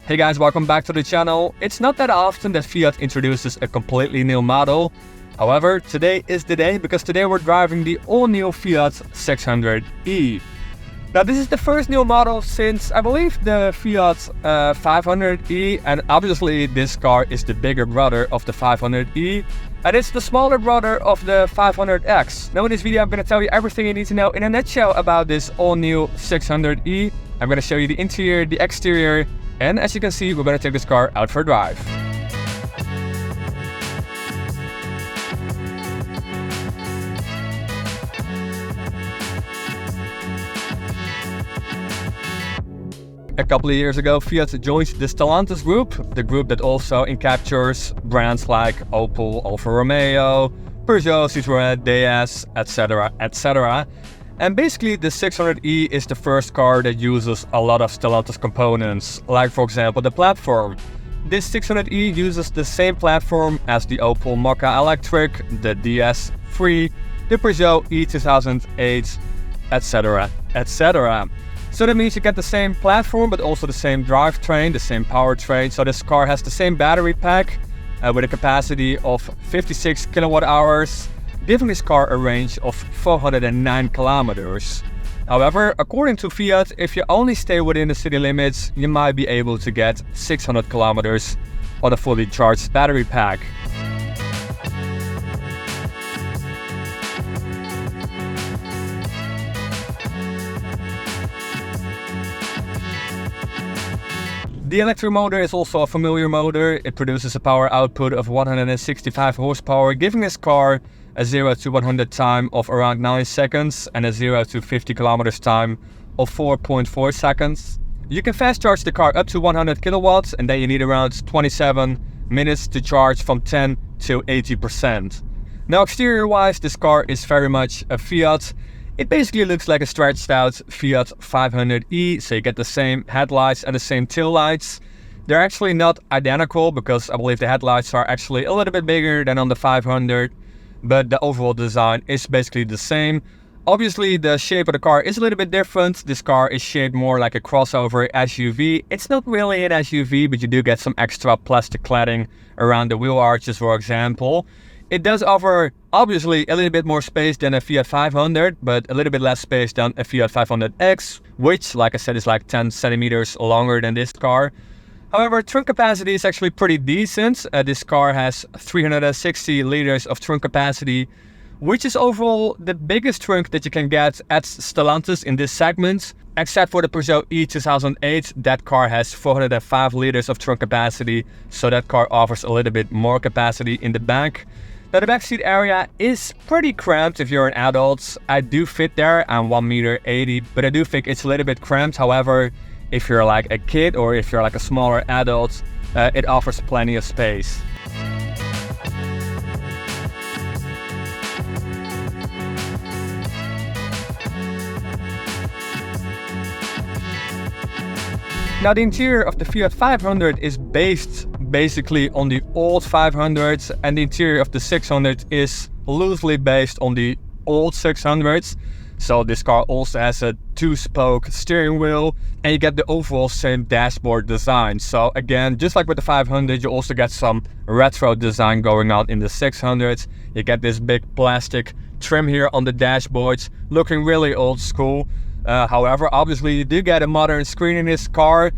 Hey guys, welcome back to the channel. It's not that often that Fiat introduces a completely new model. However, today is the day because today we're driving the all-new Fiat 600e. Now this is the first new model since I believe the Fiat 500e, and obviously this car is the bigger brother of the 500e and it's the smaller brother of the 500X. Now in this video I'm going to tell you everything you need to know in a nutshell about this all-new 600e. I'm going to show you the interior, the exterior, and as you can see, we're going to take this car out for a drive. A couple of years ago, Fiat joined the Stellantis group, the group that also encaptures brands like Opel, Alfa Romeo, Peugeot, Citroën, DS, etc, etc. And basically the 600e is the first car that uses a lot of Stellantis components, like for example the platform. This 600e uses the same platform as the Opel Mokka Electric, the DS3, the Peugeot E2008, etc, etc. So that means you get the same platform but also the same drivetrain, the same powertrain. So this car has the same battery pack with a capacity of 56 kilowatt hours. Giving this car a range of 409 kilometers. However, according to Fiat, if you only stay within the city limits, you might be able to get 600 kilometers on a fully charged battery pack. The electric motor is also a familiar motor. It produces a power output of 165 horsepower, giving this car a 0 to 100 time of around 9 seconds and a 0 to 50 kilometers time of 4.4 seconds. You can fast charge the car up to 100 kilowatts and then you need around 27 minutes to charge from 10 to 80%. Now exterior wise, this car is very much a Fiat. It basically looks like a stretched out Fiat 500e, so you get the same headlights and the same tail lights. They're actually not identical because I believe the headlights are actually a little bit bigger than on the 500. But the overall design is basically the same. Obviously the shape of the car is a little bit different. This car is shaped more like a crossover SUV. It's not really an SUV, but you do get some extra plastic cladding around the wheel arches, for example. It does offer obviously a little bit more space than a Fiat 500, but a little bit less space than a Fiat 500X, which like I said is like 10 centimeters longer than this car. However, trunk capacity is actually pretty decent. This car has 360 liters of trunk capacity, which is overall the biggest trunk that you can get at Stellantis in this segment. Except for the Peugeot E2008, that car has 405 liters of trunk capacity, so that car offers a little bit more capacity in the back. Now the backseat area is pretty cramped if you're an adult. I do fit there, I'm 1.80 meters, but I do think it's a little bit cramped. However, if you're like a kid or if you're like a smaller adult, it offers plenty of space. Now the interior of the Fiat 500 is based basically on the old 500s, and the interior of the 600 is loosely based on the old 600s. So this car also has a 2-spoke steering wheel and you get the overall same dashboard design. So again, just like with the 500, you also get some retro design going on in the 600s. You get this big plastic trim here on the dashboards, looking really old school. However, obviously you do get a modern screen in this car.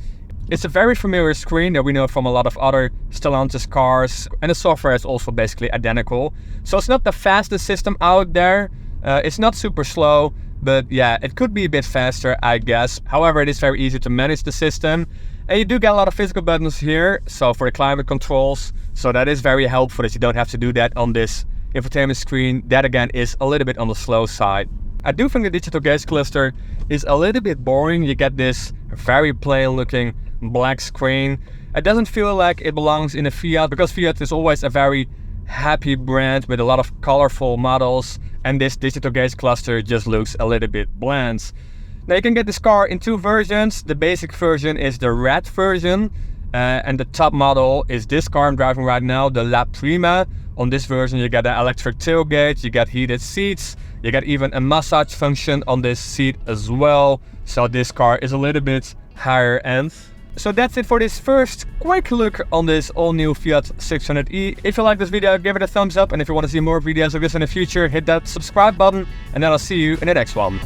It's a very familiar screen that we know from a lot of other Stellantis cars, and the software is also basically identical. So it's not the fastest system out there. It's not super slow, but yeah, it could be a bit faster, I guess. However, it is very easy to manage the system. And you do get a lot of physical buttons here, so for the climate controls. So that is very helpful that you don't have to do that on this infotainment screen. That again is a little bit on the slow side. I do think the digital gauge cluster is a little bit boring. You get this very plain looking black screen. It doesn't feel like it belongs in a Fiat because Fiat is always a very happy brand with a lot of colorful models, and this digital gauge cluster just looks a little bit bland. Now you can get this car in two versions. The basic version is the red version, and the top model is this car I'm driving right now, the La Prima. On this version you get an electric tailgate, you get heated seats, you get even a massage function on this seat as well. So this car is a little bit higher end. So that's it for this first quick look on this all new Fiat 600e. If you like this video, give it a thumbs up, and if you want to see more videos like this in the future, hit that subscribe button, and then I'll see you in the next one.